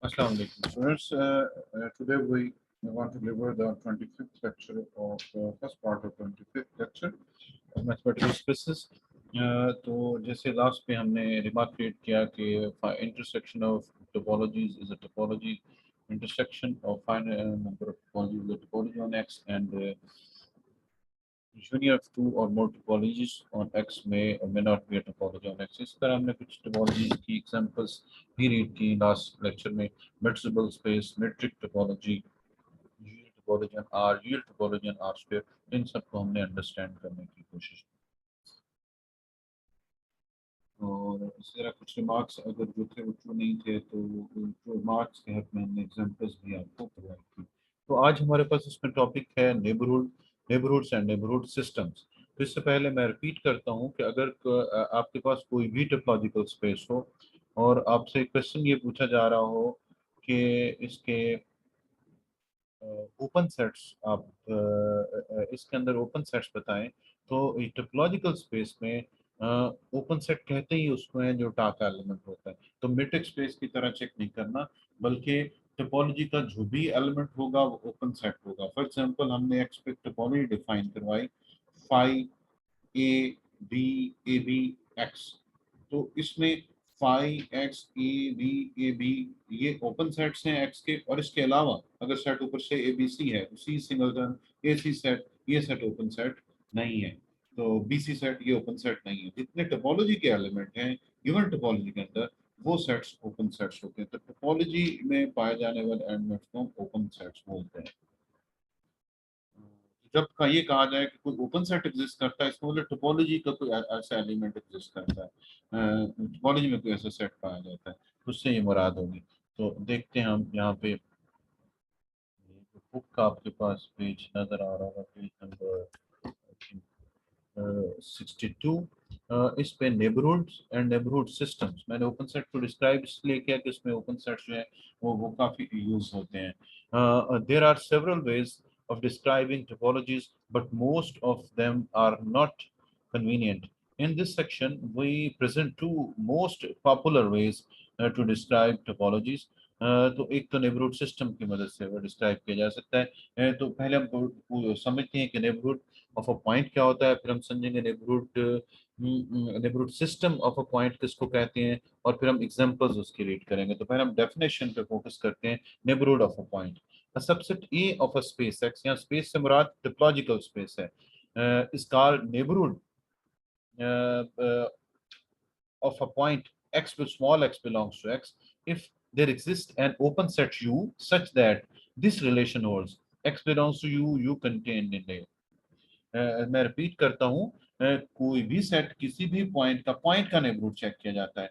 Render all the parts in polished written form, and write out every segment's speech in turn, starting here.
Assalamu alaikum students. Today we want to deliver the 25th lecture of first part of 25th lecture of mathematical spaces. तो जैसे last पे हमने remark create किया कि intersection of topologies is a topology intersection of finite number of topologies is a topology on X and union of two or more topologies on X may or may not be a topology on X. इस तरह हमने कुछ topologies की examples भी read की last lecture में metrical space, metric topology, yield topology on R, yield topology on R square, इन सबको हमने understand करने की कोशिश की। और इस तरह कुछ रिमार्क्स अगर जो थे वो ट्रू नहीं थे तो रिमार्क्स के हक में हमने एग्जांपल्स भी आपको प्रोवाइड की। तो आज हमारे पास इसमें टॉपिक है नेबरहुड्स एंड नेबरहुड सिस्टम्स। तो इससे पहले मैं रिपीट करता हूँ कि अगर आपके पास कोई भी टोपोलॉजिकल स्पेस हो और आपसे क्वेश्चन ये पूछा जा रहा हो कि इसके ओपन सेट्स आप इसके अंदर ओपन सेट्स बताएं, तो टोपोलॉजिकल स्पेस में ओपन सेट कहते ही उसको है जो टाका एलिमेंट होता है। तो मैट्रिक्स स्पेस की तरह चेक नहीं करना, बल्कि टोपोलॉजी का जो भी एलिमेंट होगा वो ओपन सेट होगा। फॉर एग्जांपल हमने एक्सपेक्ट टोपोलॉजी डिफाइन करवाई phi A B A B X, तो इसमें फाई एक्स ए बी ये ओपन सेट्स हैं एक्स के, और इसके अलावा अगर सेट ऊपर से ए बी सी है तो सी सिंगलटन ए सी सेट, ये सेट ओपन सेट नहीं है। तो बी सी सेट ये ओपन सेट नहीं है। जितने टोपोलॉजी के एलिमेंट हैं गिवन टोपोलॉजी के अंदर वो सेट्स ओपन सेट्स होते हैं। तो टोपोलॉजी में पाए जाने वाले एलिमेंट्स को ओपन सेट्स बोलते हैं। जब का ये कहा जाए कि कोई ओपन सेट एग्जिस्ट करता है, इसका मतलब टोपोलॉजी का कोई ऐसा एलिमेंट एग्जिस्ट करता है, टोपोलॉजी में कोई ऐसा सेट पाया जाता है, उससे ये मुराद होगी। तो देखते हैं हम यहाँ पे बुक का आपके पास पेज नजर आ रहा होगा, पेज नंबर 62। इस पे नेबरहुड्स एंड नेबरहुड सिस्टम्स, मैंने ओपन सेट को डिस्क्राइब इसलिए किया कि इसमें ओपन सेट्स जो है वो काफी यूज होते हैं। There are several ways of describing topologies, but most of them are not convenient. In this section, we present two most popular ways to describe topologies. तो एक तो नेबरहुड सिस्टम की मदद से वो डिस्क्राइब किया जा सकता है। तो पहले हम समझते हैं कि नेबरहुड ऑफ अ पॉइंट क्या होता है, फिर हम समझेंगे neighbourhood system of a point किसको कहते हैं, और फिर हम एग्जांपल्स उसकी रीड करेंगे। तो पहले हम डेफिनेशन पे फोकस करते हैं। Neighbourhood of a point, a subset A of a space X, यहाँ space से मुराद टोपोलॉजिकल स्पेस है, is called neighborhood of a point X with small x belongs to X if there exists an open set U such that this relation holds X belongs to U, U contained in A। मैं repeat करता हूँ, कोई भी set किसी भी point का neighbourhood check किया जाता है।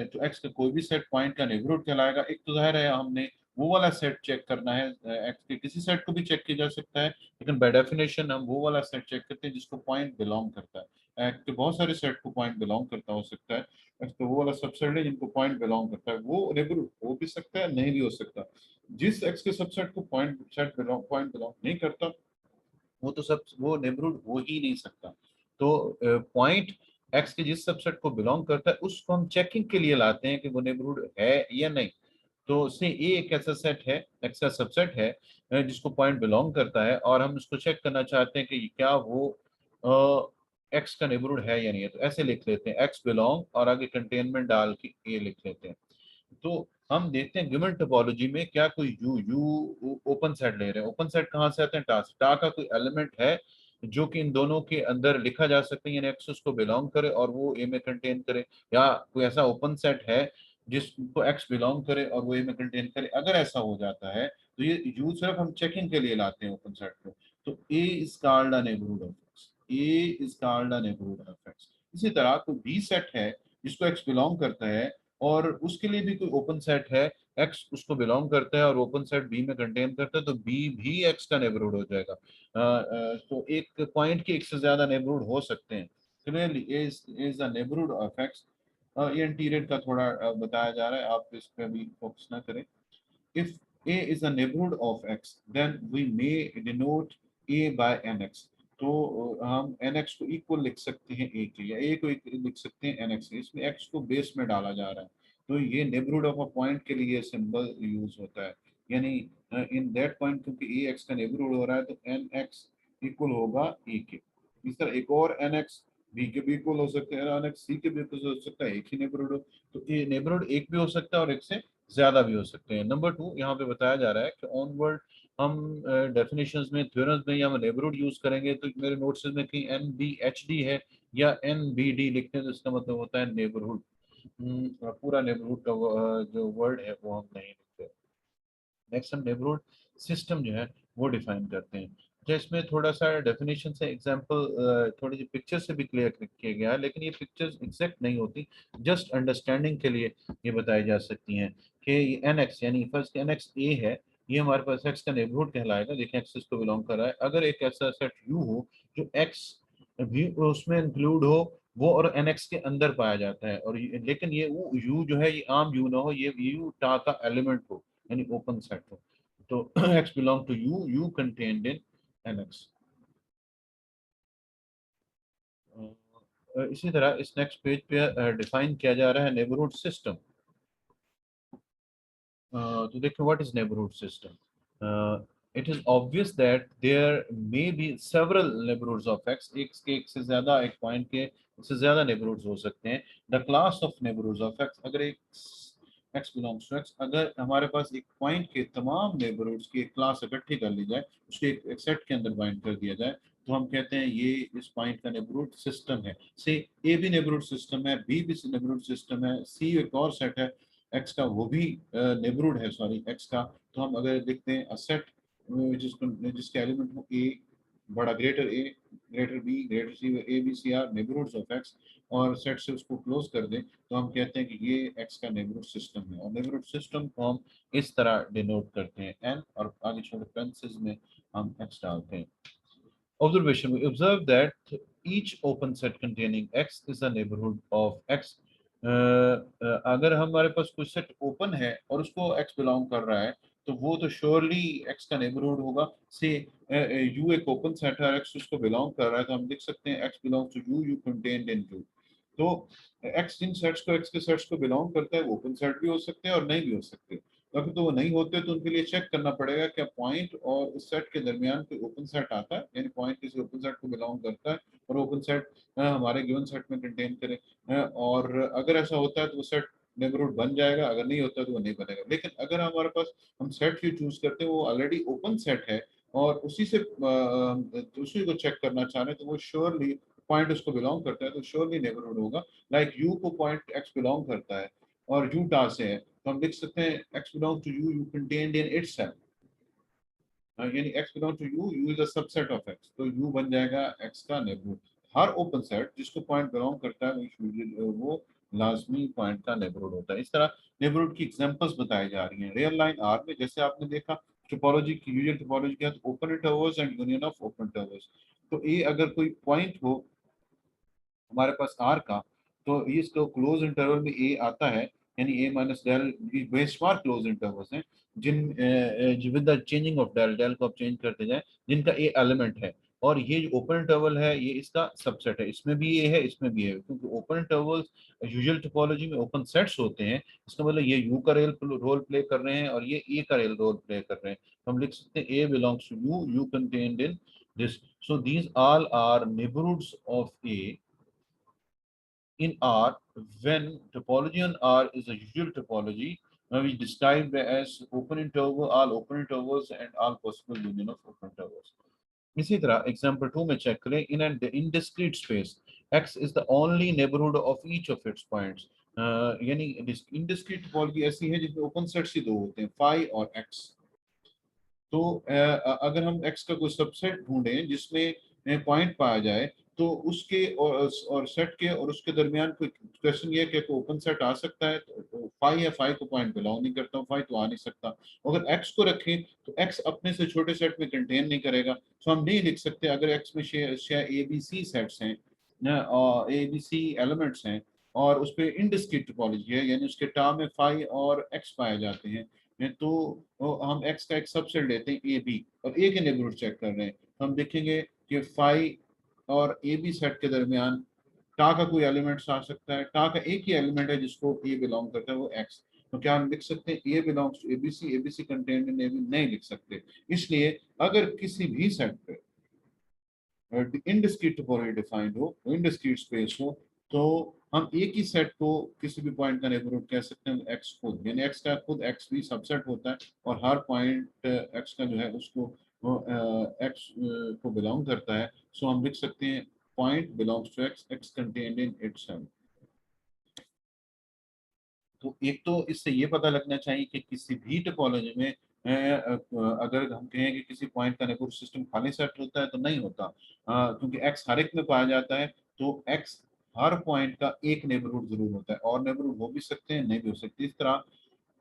तो एक्स का कोई भी सेट पॉइंट का नेबरहुड कहलाएगा। एक तो जाहिर है हमने वो वाला सेट चेक करना है, एक्स के किसी सेट को भी चेक किया जा सकता है, लेकिन बाय डेफिनेशन हम वो वाला सेट चेक करते हैं जिसको पॉइंट बिलोंग करता है। एक्स के बहुत सारे सेट को पॉइंट बिलोंग करता हो सकता है, एक्स तो वो वाला सबसेट है जिनको पॉइंट बिलोंग करता है, वो नेबरहुड हो भी सकता है नहीं भी हो सकता। जिस एक्स के सबसेट को पॉइंट बिलोंग नहीं करता वो तो सब वो नेबरहुड हो ही नहीं सकता। तो पॉइंट एक्स के जिस सबसेट को बिलोंग करता है उसको हम चेकिंग के लिए लाते हैं कि वो नेबरहुड है या नहीं। तो से ए एक ऐसा सेट है, एक्स का सबसेट है जिसको पॉइंट बिलोंग करता है, और हम इसको चेक करना चाहते हैं कि क्या वो एक्स का नेबरहुड है या नहीं है। तो ऐसे लिख लेते हैं एक्स बिलोंग और आगे कंटेनमेंट डाल के ए लिख लेते हैं। तो हम देखते हैं गिवन टोपोलॉजी में क्या कोई यू यू ओपन सेट ले रहे हैं। ओपन सेट कहाँ से आते हैं? टा का कोई एलिमेंट है जो कि इन दोनों के अंदर लिखा जा सकते हैं, यानी एक्स उसको बिलोंग करे और वो ए में कंटेन करे, या कोई ऐसा ओपन सेट है जिसको एक्स बिलोंग करे और वो ए में कंटेन करे। अगर ऐसा हो जाता है तो ये यू सिर्फ हम चेकिंग के लिए लाते हैं ओपन सेट को। तो A is called a neighbourhood of X, A is called a neighbourhood of X. इसी तरह कोई बी सेट है जिसको एक्स बिलोंग करता है और उसके लिए भी कोई ओपन सेट है, एक्स उसको बिलोंग करता है और ओपन सेट बी में कंटेन करता है, तो बी भी एक्स का नेबरहुड हो जाएगा। तो एक पॉइंट के एक से ज्यादा नेबरहुड हो सकते हैं। Clearly A is the neighbourhood of x. ये इंटीरियर का थोड़ा बताया जा रहा है, आप इस पे भी फोकस ना करें। If A is a neighborhood of x, then we may denote A by nx। तो हम nx को इक्वल लिख सकते हैं a के, या a को लिख सकते हैं nx के। इसमें x को बेस में डाला जा रहा है, तो ये नेबरहुड ऑफ अ पॉइंट के लिए सिंबल यूज होता है, यानी इन दैट पॉइंट क्योंकि ए एक्स का नेबरहुड हो रहा है तो एन एक्स इक्वल होगा ए के। इस तरह एक और एन एक्स बी के भी इक्वल हो सकते हैं, एन एक्स सी के भी इक्वल हो सकता है, एक ही नेबरहुड हो। तो ये नेबरहुड एक भी हो सकता है और एक से ज्यादा भी हो सकते हैं। नंबर 2 यहाँ पे बताया जा रहा है कि ऑनवर्ड हम डेफिनेशंस में थ्योरम्स में या हम नेबरहुड यूज करेंगे तो मेरे नोट्स में कहीं एन बी एच डी है या एन बी डी लिखते हैं तो इसका मतलब होता है नेबरहुड। पूरा नेबरहुड का जो वर्ड है वो हम नहीं लिखते। नेक्स्ट हम नेबरहुड सिस्टम जो है वो डिफाइन करते हैं। जो इसमें थोड़ा सा डेफिनेशन से एग्जांपल थोड़ी सी पिक्चर से भी क्लियर किया गया है, लेकिन ये पिक्चर्स एग्जैक्ट नहीं होती, जस्ट अंडरस्टैंडिंग के लिए ये बताई जा सकती हैं कि ये एन एक्स यानी फर्स्ट एन एक्स ए है, ये हमारे पास एक्स का नेबरहुड कहलाएगा। देखिए एक्सिस को बिलोंग कर रहा है। अगर एक ऐसा सेट यू हो जो एक्स भी उसमें इंक्लूड हो, वो और एन एक्स के अंदर पाया जाता है, और लेकिन ये वो यू जो है ये आम यू ना हो, ये यू टा का एलिमेंट हो, यानी ओपन सेट हो। तो x belong to u contained in nx। इसी तरह इस नेक्स्ट पेज पे डिफाइन किया जा रहा है नेबरहुड सिस्टम। तो देखो what is neighbourhood system. It is obvious that there may be several neighbourhoods of x, एक से ज्यादा एक पॉइंट के से ज्यादा नेबरहुड्स हो सकते हैं। The class of neighbourhoods of x, अगर एक x बिलोंग्स टू x, अगर हमारे पास एक पॉइंट के तमाम नेबरहुड्स की एक क्लास इकट्ठी कर ली जाए, उसके एक सेट के अंदर बाइंड कर दिया जाए, तो हम कहते हैं ये इस पॉइंट का नेबरहुड सिस्टम है। से ए भी नेबरहुड सिस्टम है, बी भी नेबरहुड सिस्टम है, सी एक और सेट है एक्स का, वो भी नेबरहुड है सॉरी एक्स का। तो हम अगर देखते हैं सेट जिसके एलिमेंट हो ए बड़ा greater A greater B greater C, A B C are neighbourhoods of X, और सेट से उसको क्लोज कर दें तो हम कहते हैं कि ये एक्स का नेबरहुड सिस्टम है। और नेबरहुड सिस्टम को हम इस तरह डिनोट करते हैं एन, और आगे छोटे पेरेंथेसिस में हम एक्स डालते हैं। Observation: we observe that each open set containing x is a neighborhood of x। अगर हमारे पास कोई सेट ओपन है और उसको x बिलोंग कर रहा है तो वो तो श्योरली x का नेबरहुड होगा। से u एक ओपन सेट है और x उसको बिलोंग कर रहा है, तो हम लिख सकते हैं x belong to u, u contained in u। तो x जिन सेट्स को x के सेट्स को बिलोंग करता है वो ओपन सेट भी हो सकते हैं और नहीं भी हो सकते। अगर तो वो नहीं होते तो उनके लिए चेक करना पड़ेगा क्या पॉइंट और उस सेट के दरमियान कोई ओपन सेट आता है, यानी पॉइंट किसी ओपन सेट को बिलोंग करता है और ओपन सेट हमारे गिवन सेट में कंटेन करे। और अगर ऐसा होता है तो वो सेट नेबरहुड बन जाएगा, अगर नहीं होता तो वो नहीं बनेगा। लेकिन अगर हमारे पास हम सेट ही चूज करते हैं वो ऑलरेडी ओपन सेट है और उसी से उसी को चेक करना चाह रहे हैं, तो वो श्योरली पॉइंट उसको बिलोंग करता है तो श्योरली नेबरहुड होगा। लाइक यू को पॉइंट एक्स बिलोंग करता है और यू टा से है, तो हम लिख सकते हैं x belongs to u, u contained in itself। यानी x belongs to u, u is a subset of x, तो u बन जाएगा x का नेबरहुड। हर ओपन सेट जिसको पॉइंट बिलोंग करता है वो लाजमी पॉइंट का नेबरहुड होता है। इस तरह नेबरहुड की एग्जांपल्स बताई जा रही हैं रियल लाइन आर में। जैसे आपने देखा टोपोलॉजी की यूजुअल टोपोलॉजी क्या है, open intervals and union of open intervals. तो ये अगर कोई पॉइंट हो हमारे पास आर का, तो ये इसको क्लोज इंटरवल में ए आता है, यानी ए माइनस डेल बेशुमार क्लोज इंटरवल्स हैं जिन with the changing of del, del को आप चेंज करते जाएं, जिनका ए एलिमेंट है। और ये जो ओपन इंटरवल है ये इसका सबसेट है, इसमें भी ये है इसमें भी है, क्योंकि ओपन इंटरवल्स यूजुअल टोपोलॉजी में ओपन सेट्स होते हैं। इसका मतलब ये यू का रोल प्ले कर रहे हैं और ये ए का रोल प्ले कर रहे हैं। तो हम लिख सकते हैं A belongs to U, U contained in this. So these all are neighborhoods of A in R when topology on R is a usual topology, we describe as open interval, all open intervals and all possible union of open intervals। इसी तरह example 2 में check करें, in an indiscrete space x is the only neighborhood of each of its points। यानी indiscrete topology ऐसी है जिसमें open sets ही दो होते हैं, फाई और x। तो अगर हम x का कोई सबसेट ढूंढें जिसमें पॉइंट पाया जाए तो उसके और सेट के और उसके दरमियान कोई क्वेश्चन ये है कि ओपन सेट आ सकता है, तो फाई या फाई को पॉइंट बिलोंग नहीं करता, फाई तो आ नहीं सकता। अगर x को रखें तो x अपने से छोटे सेट में कंटेन नहीं करेगा, तो हम नहीं लिख सकते। अगर x में ए बी सी सेट्स हैं और ए बी सी एलिमेंट्स हैं और उस पर इनडिस्क्रीट टोपोलॉजी है, यानी उसके टर्म में फाई और x पाए जाते हैं, तो हम x का एक सबसेट लेते हैं ए बी और ए के नेबरहुड चेक कर रहे हैं, तो हम देखेंगे कि फाई और ए बी सेट के दरमियान टा का कोई एलिमेंट्स आ सकता है, टा का एक ही एलिमेंट है जिसको ए बिलोंग करता है, वो एक्स। तो क्या हम लिख सकते हैं A belongs to ABC, ABC contained in AB? नहीं लिख सकते। इसलिए अगर किसी भी सेट पे इनडिस्क्रीट टोपोलॉजी डिफाइंड हो, इनडिस्क्रीट स्पेस हो, तो हम एक ही सेट को किसी भी पॉइंट का नेबरहुड कह सकते हैं एक्स खुद, यानी एक्स का खुद एक्स भी सबसेट होता है और हर पॉइंट एक्स का जो है उसको वो एक्स को बिलोंग करता है। सो हम लिख सकते हैं point belongs to X, X contained in itself. तो एक तो इससे ये पता लगना चाहिए कि किसी भी टोपोलॉजी में अगर हम कहें कि किसी पॉइंट का नेबरहुड सिस्टम खाली सेट होता है तो नहीं होता, क्योंकि एक्स हर एक में पाया जाता है। तो एक्स हर पॉइंट का एक नेबरहुड जरूर होता है, और नेबरहुड हो भी सकते हैं नहीं भी हो सकते। इस तरह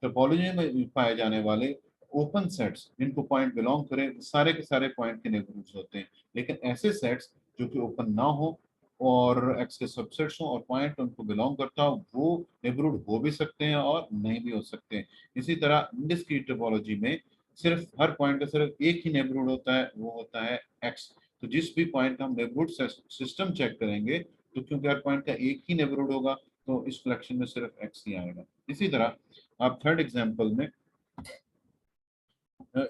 टोपोलॉजी में पाए जाने वाले ओपन सेट्स जिनको पॉइंट बिलोंग करें, सारे के सारे पॉइंट के नेबरहुड्स होते हैं। लेकिन ऐसे सेट्स जो कि ओपन ना हो और एक्स के सबसेट्स हों और पॉइंट उनको बिलोंग करता हो, वो नेबरहुड हो भी सकते हैं और नहीं भी हो सकते हैं। इसी तरह डिस्क्रीट टोपोलॉजी में सिर्फ हर पॉइंट का सिर्फ एक ही नेबरहुड होता है, वो होता है एक्स। तो जिस भी पॉइंट का हम नेबरहुड सिस्टम चेक करेंगे, तो क्योंकि हर पॉइंट का एक ही नेबरहुड होगा, तो इस कलेक्शन में सिर्फ एक्स ही आएगा। इसी तरह आप थर्ड एग्जाम्पल में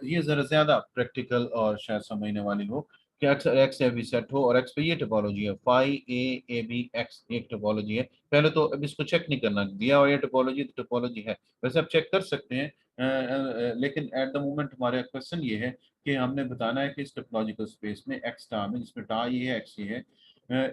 ये जरा ज्यादा प्रैक्टिकल और शायद समझने वाली हो कि X X A B set हो और एक्स पे ये टोपोलॉजी है, फाई ए बी एक्स एक टोपोलॉजी है। पहले तो अब इसको चेक नहीं करना, दिया और ये टोपोलॉजी तो टोपोलॉजी है, वैसे आप चेक कर सकते हैं। लेकिन एट द मोमेंट हमारा क्वेश्चन ये है कि हमने बताना है कि इस टोपोलॉजिकल स्पेस में एक्स टार्म है जिसमें टा ये है एक्स ये है,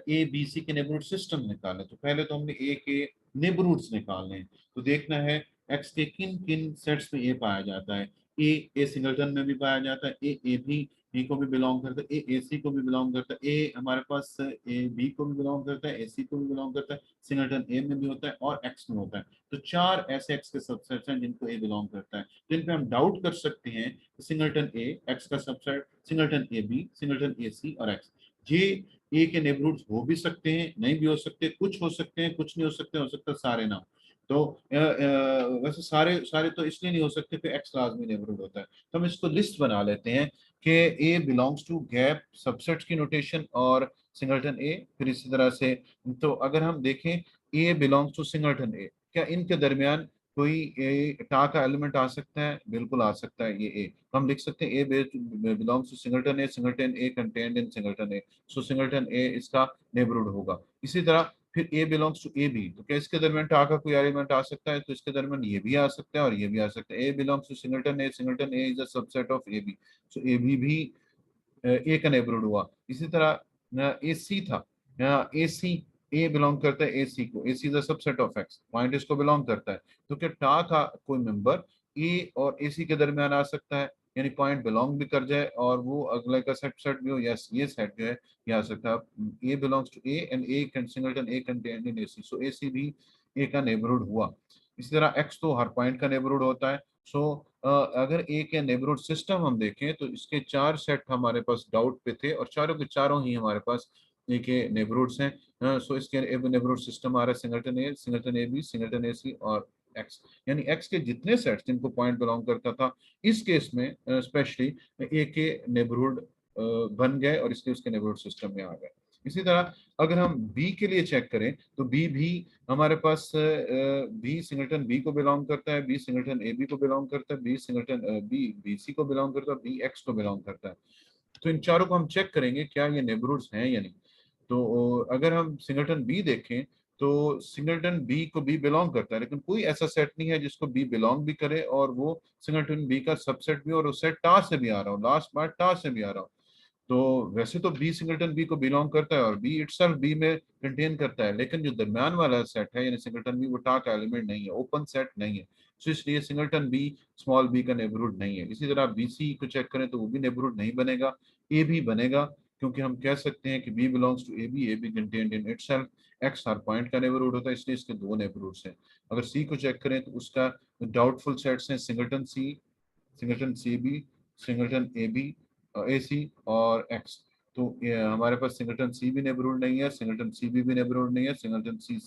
ए बी सी के नेबरहुड सिस्टम निकाले। तो पहले तो हमने ए के नेबरहुड्स निकालने हैं। तो देखना है एक्स के किन किन सेट्स में ए पाया जाता है। ए सिंगलटन में भी पाया जाता है, ए भी ए को भी बिलोंग करता है, ए सी को भी बिलोंग करता है, ए हमारे पास ए बी को भी बिलोंग करता है, ए सी को भी बिलोंग करता है, सिंगलटन ए में भी होता है और एक्स में होता है। तो चार ऐसे एक्स के सबसेट्स हैं जिनको ए बिलोंग करता है, जिन पे हम डाउट कर सकते हैं। सिंगलटन ए एक्स का subset, singleton A B, singleton A C और एक्स। ये ए के नेबरहुड्स हो भी सकते हैं नहीं भी हो सकते, कुछ हो सकते हैं कुछ नहीं हो सकता सारे ना। तो वैसे सारे सारे तो इसलिए नहीं हो सकते कि एक्स लाजमी नेबरहुड होता है। तो हम इसको लिस्ट बना लेते हैं कि ए बिलोंग्स टू गैप सबसेट्स की नोटेशन और सिंगलटन ए। फिर इसी तरह से तो अगर हम देखें ए बिलोंग्स टू सिंगलटन ए, क्या इनके दरमियान कोई टा का एलिमेंट आ सकता है? बिल्कुल आ सकता है, ये ए। तो हम लिख सकते हैं A belongs to singleton A, singleton A contained in singleton A, so singleton A इसका नेबरहुड होगा। इसी तरह फिर A belongs to A B, तो क्या इसके दरमियान टा का कोई एलिमेंट आ सकता है? तो इसके दरमियान ये भी आ सकता है और ये भी आ सकता है। A belongs to singleton A, singleton A is a subset of A B, so A B भी ए का नेबरहुड हुआ। इसी तरह ए सी था, ए सी ए बिलोंग करता है ए सी को, A C is a subset of X, point इसको बिलोंग करता है। तो क्या टा का कोई मेंबर ए और ए सी के दरमियान आ सकता है, यानी पॉइंट बिलोंग भी कर जाए और वो अगले का सेट सेट भी हो? यस, ये सेट जो है ये आ सकता है। A belongs to A and A singleton A contained in A C, so A C भी ए का नेबरहुड हुआ। इसी तरह एक्स तो हर पॉइंट का नेबरहुड होता है। सो अगर ए के नेबरहुड सिस्टम हम देखें तो इसके चार सेट हमारे पास डाउट पे थे और चारों के चारों ही हमारे पास ए के नेबरहुड्स हैं। सो इसके नेबरहुड सिस्टम आ रहा है singleton A B, singleton A C और एक्स। यानी एक्स के जितने सेट्स जिनको पॉइंट बिलोंग करता था, इस केस में स्पेशली ए के नेबरहुड बन गए और इसलिए उसके नेबरहुड सिस्टम में आ गए। इसी तरह अगर हम बी के लिए चेक करें तो बी भी हमारे पास बी सिंगलटन बी को बिलोंग करता है, बी सिंगलटन ए बी को बिलोंग करता है, B singleton B B C को बिलोंग करता है, बी एक्स को बिलोंग करता है। तो इन चारों को हम चेक करेंगे क्या ये नेबरहुड्स हैं या नहीं। तो अगर हम सिंगलटन बी देखें तो सिंगलटन बी को बी बिलोंग करता है, लेकिन कोई ऐसा सेट नहीं है जिसको बी बिलोंग भी करे और वो सिंगलटन बी का सबसेट भी और उस सेट टा से भी आ रहा हो, लास्ट बार टा से भी आ रहा हो। तो वैसे तो बी सिंगलटन बी को बिलोंग करता है और बी इटसेल्फ बी में कंटेन करता है, लेकिन जो दरम्यान वाला सेट है यानी सिंगलटन बी, वो टा का एलिमेंट नहीं है, ओपन सेट नहीं है। तो इसलिए सिंगलटन बी स्मॉल बी का नेबरहुड नहीं है। इसी तरह बी सी को चेक करें तो वो भी नेबरहुड नहीं बनेगा, ए भी बनेगा, क्योंकि हम कह सकते हैं कि B belongs to A B contained in itself, X हर पॉइंट का नेबरहुड होता है, इसलिए इसके दो नेबरहुड्स हैं। अगर सी को चेक करें तो उसका डाउटफुल सेट्स हैं singleton C, singleton C B, singleton A B, A C और एक्स। तो ये हमारे पास सिंगलटन सी भी नेबरहुड नहीं है, सिंगलटन सी बी भी नेबरहुड नहीं है, सिंगलटन सी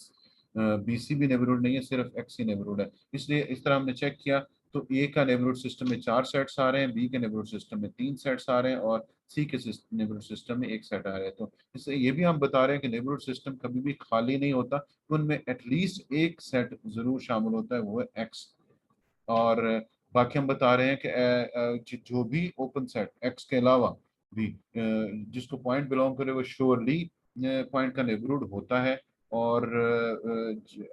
बी सी भी नेबरहुड नहीं है, सिर्फ एक्स ही नेबरहुड है। इसलिए इस तरह हमने चेक किया तो ए का नेबरहुड सिस्टम में 4 सेट्स आ रहे हैं, बी के नेबरहुड सिस्टम में 3 सेट्स आ रहे हैं और सी के नेबरहुड सिस्टम में 1 सेट आ रहा है। तो इससे ये भी हम बता रहे हैं कि नेबरहुड सिस्टम कभी भी खाली नहीं होता, तो उनमें एटलीस्ट एक सेट जरूर शामिल होता है, वो है एक्स। और बाकी हम बता रहे हैं कि जो भी ओपन सेट एक्स के अलावा भी जिसको पॉइंट बिलोंग करे वो श्योरली पॉइंट का नेबरहुड होता है। और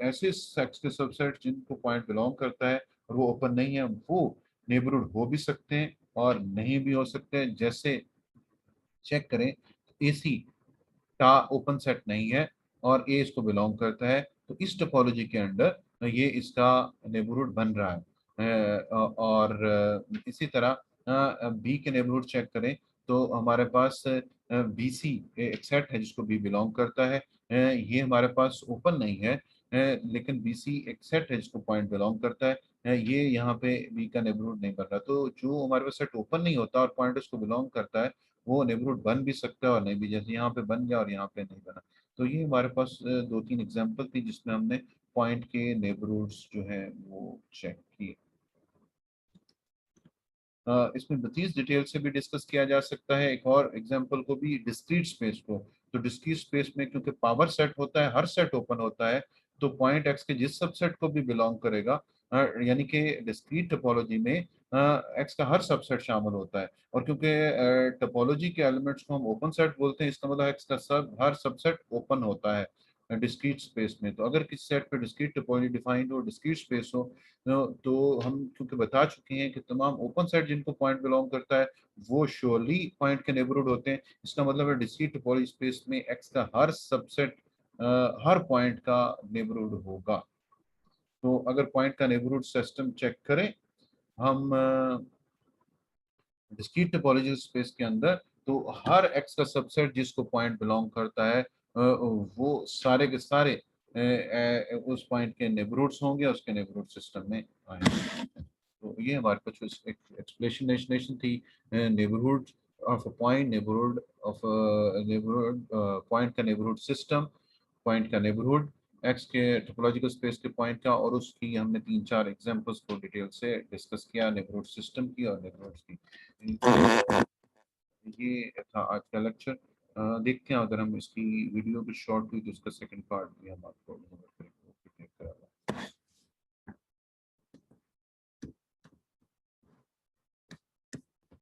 ऐसे सेट्स के सबसेट जिनको पॉइंट बिलोंग करता है और वो ओपन नहीं है, वो नेबरहुड हो भी सकते हैं और नहीं भी हो सकते हैं। जैसे चेक करें, ए सी का ओपन सेट नहीं है और ए इसको बिलोंग करता है, तो इस टोपोलॉजी के अंडर ये इसका नेबरहुड बन रहा है। और इसी तरह बी के नेबरहुड चेक करें तो हमारे पास बी सी एक सेट है जिसको बी बिलोंग करता है। ये हमारे पास ओपन नहीं है, लेकिन बी सी एक सेट है जिसको पॉइंट बिलोंग करता है। ये यहाँ पे बी का नेबरहुड नहीं बन रहा, तो जो हमारे पास सेट ओपन नहीं होता और पॉइंट उसको बिलोंग करता है, वो नेबरहुड बन भी सकता है और नहीं भी, जैसे यहाँ पे बन गया और यहाँ पे नहीं बना। तो ये हमारे पास दो तीन एग्जांपल थी जिसमें हमने पॉइंट के नेबरहुड्स जो है वो चेक किए। इसमें 32 डिटेल से भी डिस्कस किया जा सकता है। एक और एग्जांपल को भी, डिस्क्रीट स्पेस को, तो डिस्क्रीट स्पेस में क्योंकि पावर सेट होता है, हर सेट ओपन होता है, तो पॉइंट एक्स के जिस सबसेट को भी बिलोंग करेगा, यानी कि डिस्क्रीट टोपोलॉजी में एक्स का हर सबसेट शामिल होता है। और क्योंकि टोपोलॉजी के एलिमेंट्स को हम ओपन सेट बोलते हैं, इसका मतलब एक्स का हर सबसेट ओपन होता है डिस्क्रीट स्पेस में। तो अगर किसी सेट पे डिस्क्रीट टोपोलॉजी डिफाइंड हो, डिस्क्रीट स्पेस हो, तो हम क्योंकि बता चुके हैं कि तमाम ओपन सेट जिनको पॉइंट बिलोंग करता है वो श्योरली पॉइंट के नेबरहुड होते हैं। इसका मतलब है डिस्क्रीट टोपोलॉजी स्पेस में एक्स का हर सबसेट हर पॉइंट का नेबरहुड होगा। तो अगर पॉइंट का नेबरहुड सिस्टम चेक करें हम डिस्क्रीट टोपोलॉजी स्पेस के अंदर, तो हर एक्स का सबसेट जिसको पॉइंट बिलोंग करता है वो सारे के सारे उस पॉइंट के नेबरहुड्स होंगे, उसके नेबरहुड सिस्टम में आएंगे। तो ये हमारे पास एक एक्सप्लेनेशन थी neighbourhood of a point, neighbourhood of neighbourhood point का नेबरहुड सिस्टम, पॉइंट का नेबरहुड एक्स के टोपोलॉजिकल स्पेस के पॉइंट का, और उसकी हमने 3-4 एग्जांपल्स को डिटेल से डिस्कस किया नेबरहुड सिस्टम की और नेबरहुड्स की। ये था आज का लेक्चर। देखते हैं अगर हम इसकी वीडियो की शॉर्ट हुई तो उसका सेकंड पार्ट भी हम आपको